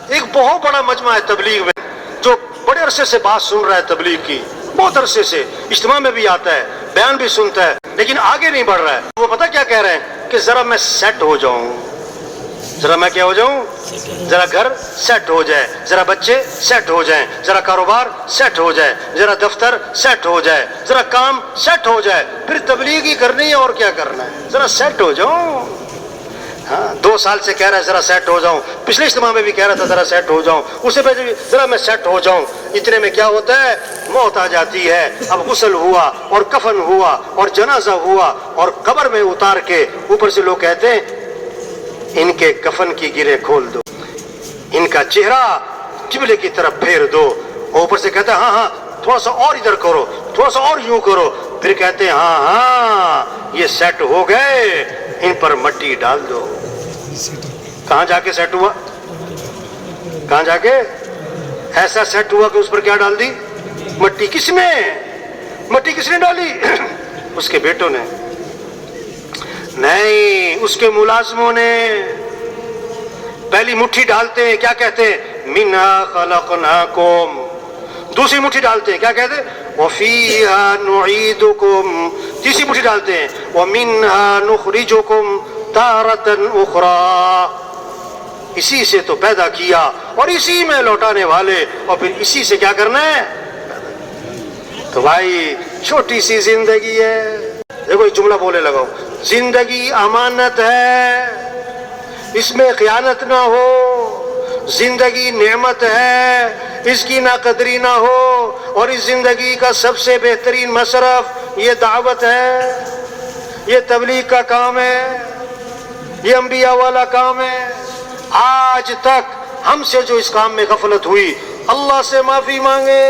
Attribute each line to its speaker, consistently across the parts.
Speaker 1: ایک بہت بڑا مجمع ہے تبلیغ میں، جو بڑے عرصے سے بات سن رہا ہے تبلیغ کی، بہت عرصے سے اجتماع میں بھی آتا ہے، بیان بھی سنتا ہے، لیکن آگے نہیں بڑھ رہا ہے۔ وہ پتہ کیا کہہ رہے ہیں کہ ذرا میں سیٹ ہو جاؤں، ذرا میں کیا ہو جاؤں، ذرا گھر سیٹ ہو جائے، ذرا بچے سیٹ ہو جائیں، ذرا کاروبار سیٹ ہو جائے، ذرا دفتر سیٹ ہو جائے، ذرا کام سیٹ ہو جائے، پھر تبلیغ ہی کرنی ہے اور کیا کرنا ہے، ذرا سیٹ ہو جاؤں۔ ہاں 2 سال سے کہہ رہا ہے ذرا سیٹ ہو جاؤں، پچھلے اجتماع میں بھی کہہ رہا تھا ذرا سیٹ ہو جاؤں، اسے پہلے بھی ذرا میں سیٹ ہو جاؤں۔ اتنے میں کیا ہوتا ہے، موت آ جاتی ہے۔ اب غسل ہوا اور کفن ہوا اور جنازہ ہوا اور قبر میں اتار کے اوپر سے لوگ کہتے ہیں ان کے کفن کی گرہیں کھول دو، ان کا چہرہ قبلے کی طرف پھیر دو، اور اوپر سے کہتے ہیں ہاں ہاں تھوڑا سا اور ادھر کرو، تھوڑا سا اور یوں کرو، پھر کہتے ہیں ہاں ہاں یہ سیٹ ہو گئے، ان پر مٹی ڈال دو۔ کہاں جا کے سیٹ ہوا، کہاں جا کے ایسا سیٹ ہوا کہ اس پر کیا ڈال دی، مٹی۔ کس نے مٹی کس نے ڈالی؟ اس کے بیٹوں نے نہیں، اس کے ملازموں نے۔ پہلی مٹھی ڈالتے ہیں کیا کہتے ہیں، منہا خلقناکم، دوسری مٹھی ڈالتے ہیں کیا کہتے ہیں، وفیہا نعیدکم، تیسری مٹھی ڈالتے ہیں ومنہا نخرجکم تارۃ اخری، اسی سے تو پیدا کیا اور اسی میں لوٹانے والے، اور پھر اسی سے کیا کرنا ہے۔ تو بھائی چھوٹی سی زندگی ہے، دیکھو ایک جملہ بولے لگاؤ، زندگی امانت ہے، اس میں خیانت نہ ہو، زندگی نعمت ہے، اس کی نہ قدری نہ ہو، اور اس زندگی کا سب سے بہترین مصرف یہ دعوت ہے، یہ تبلیغ کا کام ہے، یہ انبیاء والا کام ہے۔ آج تک ہم سے جو اس کام میں غفلت ہوئی، اللہ سے معافی مانگے،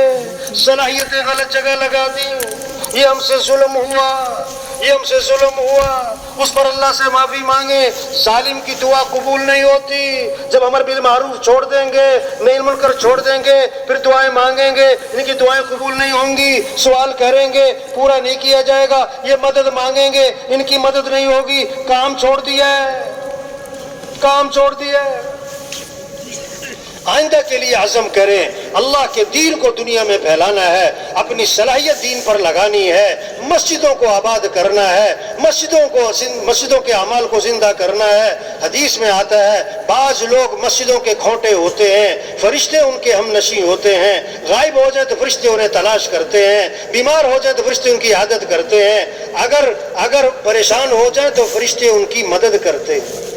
Speaker 1: صلاحیتیں غلط جگہ لگا دی، یہ ہم سے ظلم ہوا، یہ ہم سے ظلم ہوا، اس پر اللہ سے معافی مانگے۔ ظالم کی دعا قبول نہیں ہوتی، جب امر بالمعروف چھوڑ دیں گے، نہی المنکر چھوڑ دیں گے، پھر دعائیں مانگیں گے، ان کی دعائیں قبول نہیں ہوں گی، سوال کریں گے پورا نہیں کیا جائے گا، یہ مدد مانگیں گے، ان کی مدد نہیں ہوگی، کام چھوڑ دیا ہے، کام چھوڑ دیا ہے۔ آئندہ کے لیے عزم کریں، اللہ کے دین کو دنیا میں پھیلانا ہے، اپنی صلاحیت دین پر لگانی ہے، مسجدوں کو آباد کرنا ہے، مسجدوں کے اعمال کو زندہ کرنا ہے۔ حدیث میں آتا ہے بعض لوگ مسجدوں کے کھوٹے ہوتے ہیں، فرشتے ان کے ہم نشیں ہوتے ہیں، غائب ہو جائے تو فرشتے انہیں تلاش کرتے ہیں، بیمار ہو جائے تو فرشتے ان کی عادت کرتے ہیں، اگر پریشان ہو جائے تو فرشتے ان کی مدد کرتے ہیں۔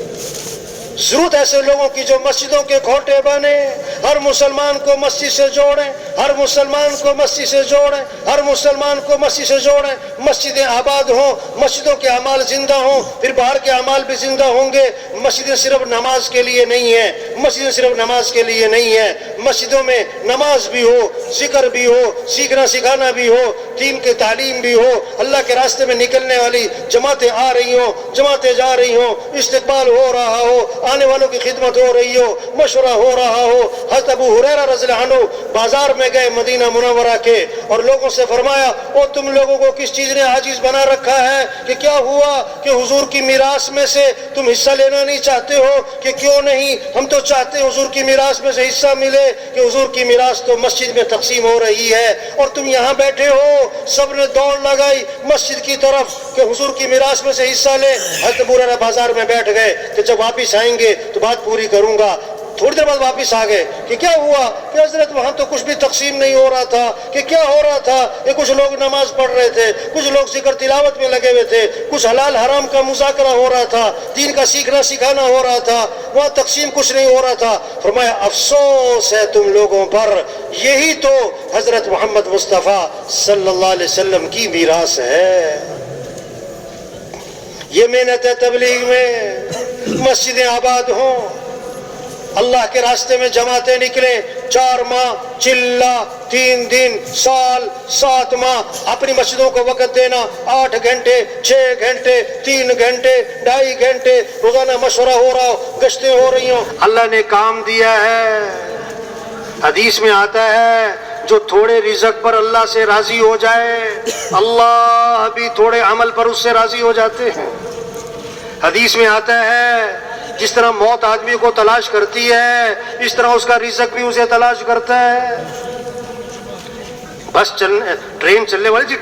Speaker 1: ضرورت ایسے لوگوں کی جو مسجدوں کے کھوٹے بنے، ہر مسلمان کو مسجد سے جوڑیں، ہر مسلمان کو مسجد سے جوڑیں، ہر مسلمان کو مسجد سے جوڑیں، مسجدیں آباد ہوں، مسجدوں کے اعمال زندہ ہوں، پھر باہر کے اعمال بھی زندہ ہوں گے۔ مسجدیں صرف نماز کے لیے نہیں ہیں، مسجدیں صرف نماز کے لیے نہیں ہیں، مسجدوں میں نماز بھی ہو، ذکر بھی ہو، سیکھنا سکھانا بھی ہو، دین کی تعلیم بھی ہو، اللہ کے راستے میں نکلنے والی جماعتیں آ رہی ہوں، جماعتیں جا رہی ہوں، استقبال ہو رہا ہو، آنے والوں کی خدمت ہو رہی ہو، مشورہ ہو رہا ہو۔ حضرت ابو ہریرہ رضی اللہ عنہ بازار میں گئے مدینہ منورہ کے، اور لوگوں سے فرمایا او تم لوگوں کو کس چیز نے عاجز بنا رکھا ہے، کہ کیا ہوا کہ حضور کی میراث میں سے تم حصہ لینا نہیں چاہتے ہو؟ کہ کیوں نہیں، ہم تو چاہتے ہیں حضور کی میراث میں سے حصہ ملے، کہ حضور کی میراث تو مسجد میں تقسیم ہو رہی ہے اور تم یہاں بیٹھے ہو۔ سب نے دوڑ لگائی مسجد کی طرف کہ حضور کی میراث میں سے حصہ لے۔ حضرت ابو ہریرہ بازار میں بیٹھ گئے کہ جب واپس آئیں گے تو بات پوری کروں گا۔ تھوڑی دیر بعد واپس آ گئے کہ کیا ہوا، کہ حضرت وہاں تو کچھ بھی تقسیم نہیں ہو رہا تھا۔ کہ کیا ہو رہا تھا، کہ کچھ لوگ نماز پڑھ رہے تھے، کچھ لوگ ذکر تلاوت میں لگے ہوئے تھے، کچھ حلال حرام کا مذاکرہ ہو رہا تھا، دین کا سیکھنا سکھانا ہو رہا تھا، وہاں تقسیم کچھ نہیں ہو رہا تھا۔ فرمایا افسوس ہے تم لوگوں پر، یہی تو حضرت محمد مصطفیٰ صلی اللہ علیہ وسلم کی میراث ہے۔ یہ محنت ہے تبلیغ میں، مسجدیں آباد ہوں، اللہ کے راستے میں جماعتیں نکلیں، 4 ماہ چلہ، 3 دن، سال، 7 ماہ اپنی مسجدوں کو وقت دینا، 8 گھنٹے، 6 گھنٹے، 3 گھنٹے، 2.5 گھنٹے روزانہ مشورہ ہو رہا ہو، گشتیں ہو رہی ہوں۔ اللہ نے کام دیا ہے۔ حدیث میں آتا ہے جو تھوڑے رزق پر اللہ سے راضی ہو جائے، اللہ بھی تھوڑے عمل پر اس سے راضی ہو جاتے ہیں۔ حدیث میں آتا ہے جس طرح موت آدمی کو تلاش کرتی ہے اس طرح اس کا رزق بھی اسے تلاش کرتا ہے. بس ٹرین چلنے والی تھی،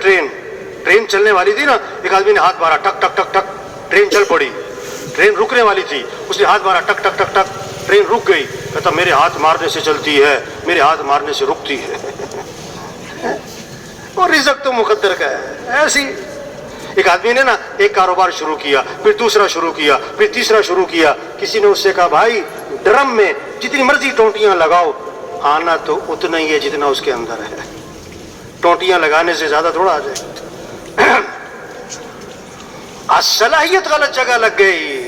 Speaker 1: ٹرین چلنے والی تھی نا، ایک آدمی نے ہاتھ مارا، ٹک ٹک ٹک ٹک، ٹرین چل پڑی. ٹرین رکنے والی تھی، اس نے ہاتھ مارا، ٹک ٹک ٹک ٹک، ٹرین رک گئی. کہتا میرے ہاتھ مارنے سے چلتی ہے، میرے ہاتھ مارنے سے رکتی ہے. اور رزق تو مقدر کا ہے. ایسی ایک آدمی نے نا ایک کاروبار شروع کیا، پھر دوسرا شروع کیا، پھر تیسرا شروع کیا. کسی نے اس سے کہا بھائی ڈرم میں جتنی مرضی ٹونٹیاں لگاؤ، آنا تو اتنا ہی ہے جتنا اس کے اندر ہے. ٹونٹیاں لگانے سے زیادہ تھوڑا آ جائے. صلاحیت غلط جگہ لگ گئی،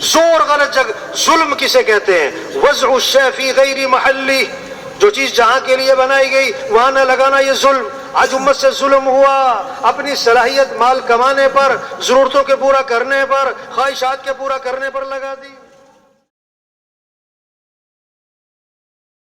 Speaker 1: زور غلط جگہ. ظلم کسے کہتے ہیں؟ وضع الشیء فی غیر محلی. جو چیز جہاں کے لیے بنائی گئی وہاں نہ لگانا، یہ ظلم. آج امت سے ظلم ہوا، اپنی صلاحیت مال کمانے پر، ضرورتوں کے پورا کرنے پر، خواہشات کے پورا کرنے پر لگا دی.